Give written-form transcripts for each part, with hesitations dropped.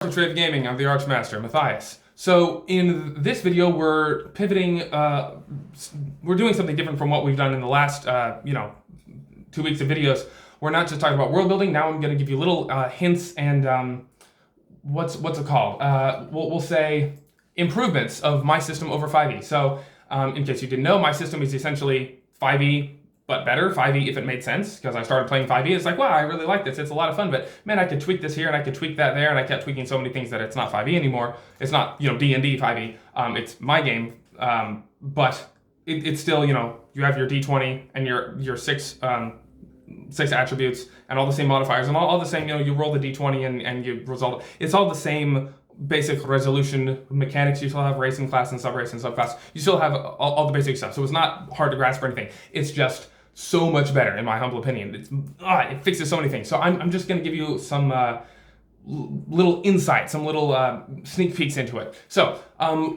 Archtrave Gaming, I'm the Archmaster, Matthias. So in this video, we're pivoting, we're doing something different from what we've done in the last, 2 weeks of videos. We're not just talking about world building. Now I'm going to give you little hints and what's it called? We'll say improvements of my system over 5e. So in case you didn't know, my system is essentially 5e but better, 5e if it made sense, because I started playing 5e, it's like, wow, I really like this, it's a lot of fun, but man, I could tweak this here, and I could tweak that there, and I kept tweaking so many things that it's not 5e anymore. It's not, D&D 5e, it's my game, but it's still, you have your d20 and your six attributes, and all the same modifiers, and all the same, you roll the d20 and you result, it's all the same basic resolution mechanics. You still have race and class and subrace and subclass. You still have all the basic stuff, so it's not hard to grasp or anything. It's just so much better, in my humble opinion. It fixes so many things. So I'm just going to give you some little insight, some little sneak peeks into it. So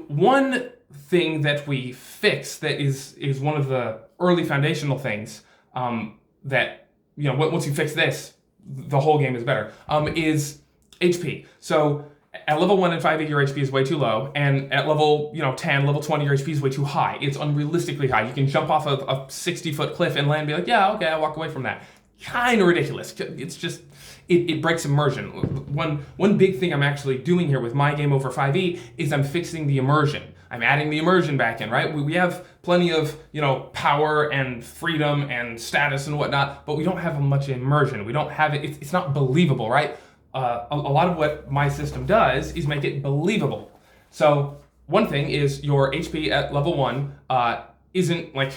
one thing that we fix that is one of the early foundational things that, once you fix this, the whole game is better, is HP. So at level 1 and 5e, your HP is way too low, and at level 10, level 20, your HP is way too high. It's unrealistically high. You can jump off a 60-foot cliff and land and be like, yeah, okay, I'll walk away from that. Kind of ridiculous. It's just, it breaks immersion. One big thing I'm actually doing here with my game over 5e is I'm fixing the immersion. I'm adding the immersion back in, right? We have plenty of, power and freedom and status and whatnot, but we don't have much immersion. We don't have it. It's not believable, right? A lot of what my system does is make it believable. So one thing is your HP at level 1 isn't like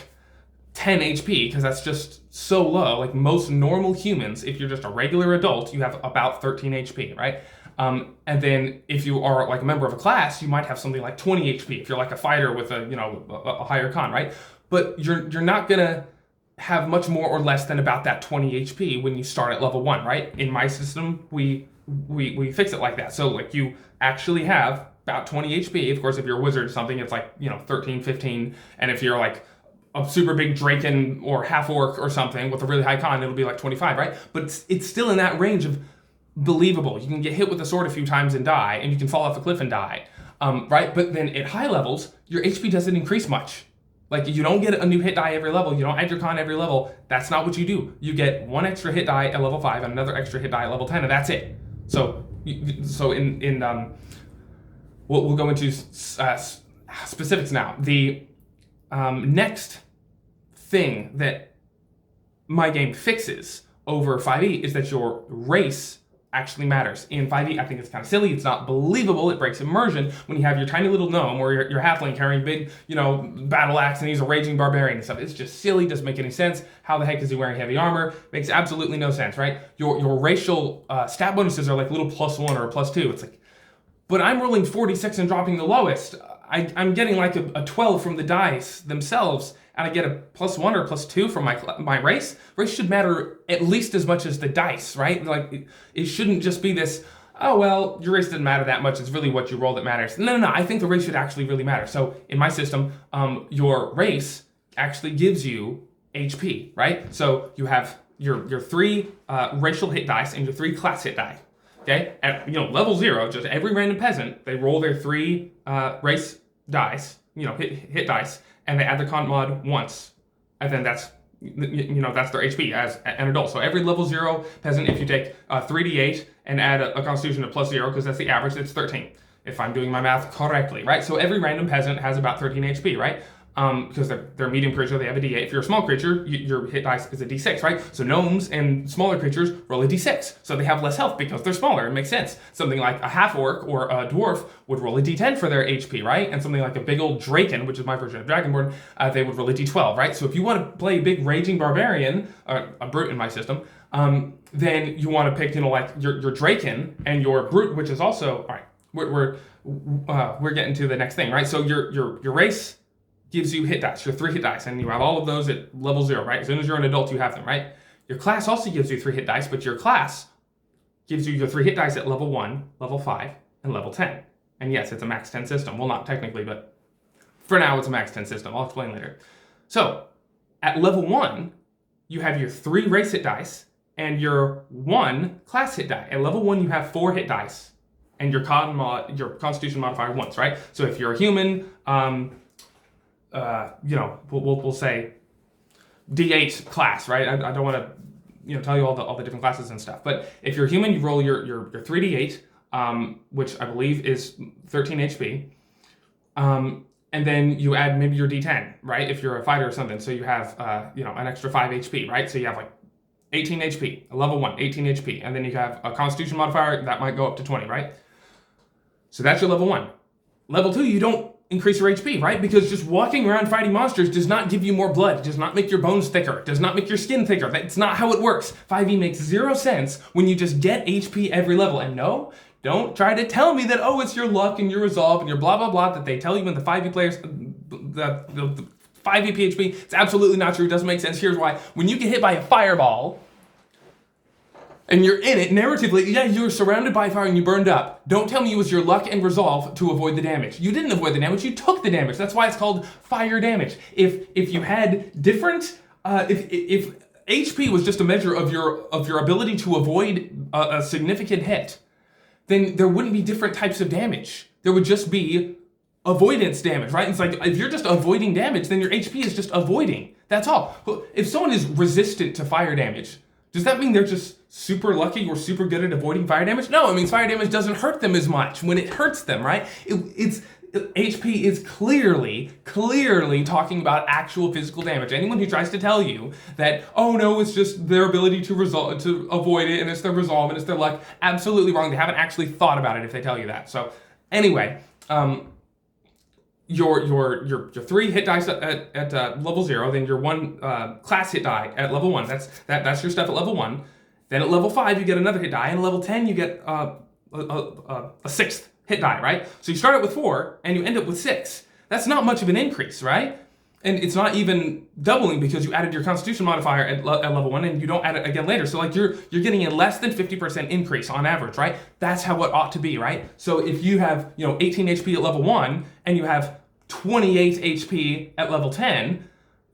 10 HP, because that's just so low. Like most normal humans, if you're just a regular adult, you have about 13 HP, right? And then if you are like a member of a class, you might have something like 20 HP if you're like a fighter with a higher con, right? But you're not gonna have much more or less than about that 20 HP when you start at level 1, right? In my system, we fix it like that. So like you actually have about 20 HP. Of course, if you're a wizard or something, it's like, 13, 15. And if you're like a super big Draken or half orc or something with a really high con, it'll be like 25, right? But it's still in that range of believable. You can get hit with a sword a few times and die, and you can fall off a cliff and die, right? But then at high levels, your HP doesn't increase much. Like, you don't get a new hit die every level. You don't add your con every level. That's not what you do. You get one extra hit die at level 5 and another extra hit die at level 10, and that's it. So we'll go into specifics now. The next thing that my game fixes over 5e is that your race actually matters. In 5e, I think it's kind of silly. It's not believable. It breaks immersion when you have your tiny little gnome or your halfling carrying big, battle axe, and he's a raging barbarian and stuff. It's just silly. Doesn't make any sense. How the heck is he wearing heavy armor? Makes absolutely no sense, right? Your racial stat bonuses are like little +1 or a +2. It's like, but I'm rolling 46 and dropping the lowest. I'm getting like a 12 from the dice themselves, and I get a +1 or +2 from my race. Race should matter at least as much as the dice, right? Like, it shouldn't just be this, oh, well, your race doesn't matter that much. It's really what you roll that matters. No. I think the race should actually really matter. So in my system, your race actually gives you HP, right? So you have your 3 racial hit dice and your 3 class hit die. Okay, at level 0, just every random peasant, they roll their 3 race dice, hit dice, and they add the con mod once, and then that's their HP as an adult. So every level 0 peasant, if you take 3d8 and add a constitution of +0, because that's the average, it's 13. If I'm doing my math correctly, right? So every random peasant has about 13 HP, right? Because they're a medium creature, they have a d8. If you're a small creature, your hit dice is a d6, right? So gnomes and smaller creatures roll a d6, so they have less health because they're smaller. It makes sense. Something like a half-orc or a dwarf would roll a d10 for their HP, right? And something like a big old Draken, which is my version of Dragonborn, they would roll a d12, right? So if you want to play a big raging barbarian, a brute in my system, then you want to pick, like your Draken and your brute, which is also, all right, we're getting to the next thing, right? So your race gives you hit dice, your 3 hit dice, and you have all of those at level 0, right? As soon as you're an adult, you have them, right? Your class also gives you 3 hit dice, but your class gives you your 3 hit dice at level 1, level 5, and level 10. And yes, it's a max 10 system. Well, not technically, but for now, it's a max 10 system. I'll explain later. So, at level 1, you have your 3 race hit dice and your 1 class hit die. At level 1, you have 4 hit dice. and your constitution modifier once, right? So if you're a human, we'll say D8 class, right? I don't want to tell you all the different classes and stuff. But if you're a human, you roll your 3d8, which I believe is 13 HP. And then you add maybe your D10, right? If you're a fighter or something. So you have an extra 5 HP, right? So you have like 18 HP, a level 1, 18 HP. And then you have a constitution modifier that might go up to 20, right? So that's your level 1. Level 2, you don't increase your HP, right? Because just walking around fighting monsters does not give you more blood, does not make your bones thicker, does not make your skin thicker. That's not how it works. 5e makes 0 sense when you just get HP every level. And no, don't try to tell me that, oh, it's your luck and your resolve and your blah, blah, blah, that they tell you in the 5e players, the 5e PHP. It's absolutely not true. It doesn't make sense. Here's why. When you get hit by a fireball, and you're in it, narratively, yeah, you're surrounded by fire and you burned up. Don't tell me it was your luck and resolve to avoid the damage. You didn't avoid the damage, you took the damage. That's why it's called fire damage. If you had different, if HP was just a measure of your ability to avoid a significant hit, then there wouldn't be different types of damage. There would just be avoidance damage, right? It's like, if you're just avoiding damage, then your HP is just avoiding. That's all. If someone is resistant to fire damage, does that mean they're just super lucky or super good at avoiding fire damage? No, it means fire damage doesn't hurt them as much when it hurts them, right? HP is clearly talking about actual physical damage. Anyone who tries to tell you that, oh no, it's just their ability to avoid it and it's their resolve and it's their luck, absolutely wrong. They haven't actually thought about it if they tell you that. So anyway, your 3 hit dice at level 0, then your 1 class hit die at level 1. That's your stuff at level 1. Then at level 5 you get another hit die, and at level 10 you get a 6th hit die, right? So you start out with 4 and you end up with 6. That's not much of an increase, right? And it's not even doubling because you added your constitution modifier at level 1 and you don't add it again later. So like you're getting a less than 50% increase on average, right? That's how it ought to be, right? So if you have 18 HP at level 1 and you have 28 HP at level 10,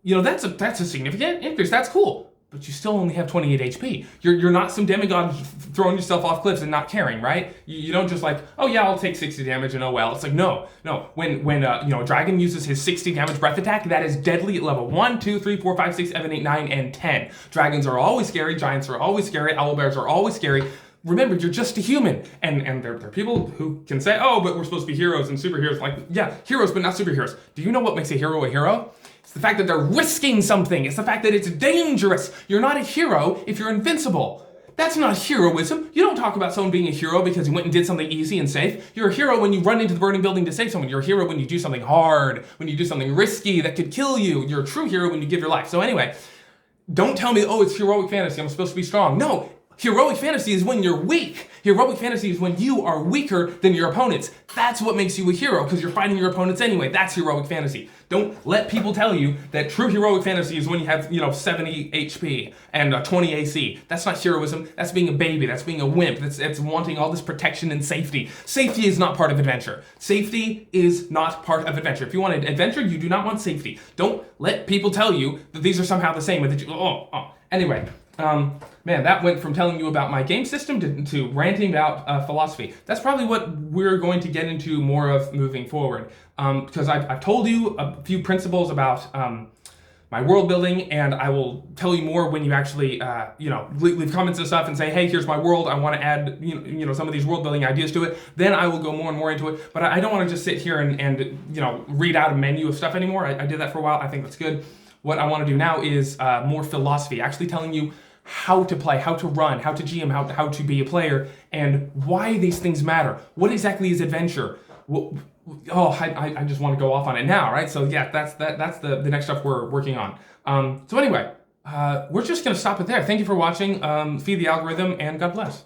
that's a significant increase. That's cool. But you still only have 28 HP. You're not some demigod throwing yourself off cliffs and not caring, right? You don't just like, oh yeah, I'll take 60 damage and oh well. It's like, no. When a dragon uses his 60 damage breath attack, that is deadly at level 1, 2, 3, 4, 5, 6, 7, 8, 9, and 10. Dragons are always scary, giants are always scary, owlbears are always scary. Remember, you're just a human. And there are people who can say, oh, but we're supposed to be heroes and superheroes. Like, yeah, heroes, but not superheroes. Do you know what makes a hero a hero? It's the fact that they're risking something. It's the fact that it's dangerous. You're not a hero if you're invincible. That's not heroism. You don't talk about someone being a hero because he went and did something easy and safe. You're a hero when you run into the burning building to save someone. You're a hero when you do something hard, when you do something risky that could kill you. You're a true hero when you give your life. So anyway, don't tell me, oh, it's heroic fantasy, I'm supposed to be strong. No. Heroic fantasy is when you're weak. Heroic fantasy is when you are weaker than your opponents. That's what makes you a hero, because you're fighting your opponents anyway. That's heroic fantasy. Don't let people tell you that true heroic fantasy is when you have, 70 HP and 20 AC. That's not heroism. That's being a baby. That's being a wimp. That's wanting all this protection and safety. Safety is not part of adventure. Safety is not part of adventure. If you want adventure, you do not want safety. Don't let people tell you that these are somehow the same. Anyway. Man, that went from telling you about my game system to ranting about philosophy. That's probably what we're going to get into more of moving forward. Because I've told you a few principles about my world building, and I will tell you more when you actually, leave comments and stuff and say, hey, here's my world. I want to add, some of these world building ideas to it. Then I will go more and more into it. But I don't want to just sit here and read out a menu of stuff anymore. I did that for a while. I think that's good. What I want to do now is more philosophy, actually telling you how to play, how to run, how to GM, how to be a player, and why these things matter. What exactly is adventure? I just want to go off on it now, right? So yeah, that's the next stuff we're working on. So anyway, we're just going to stop it there. Thank you for watching. Feed the algorithm, and God bless.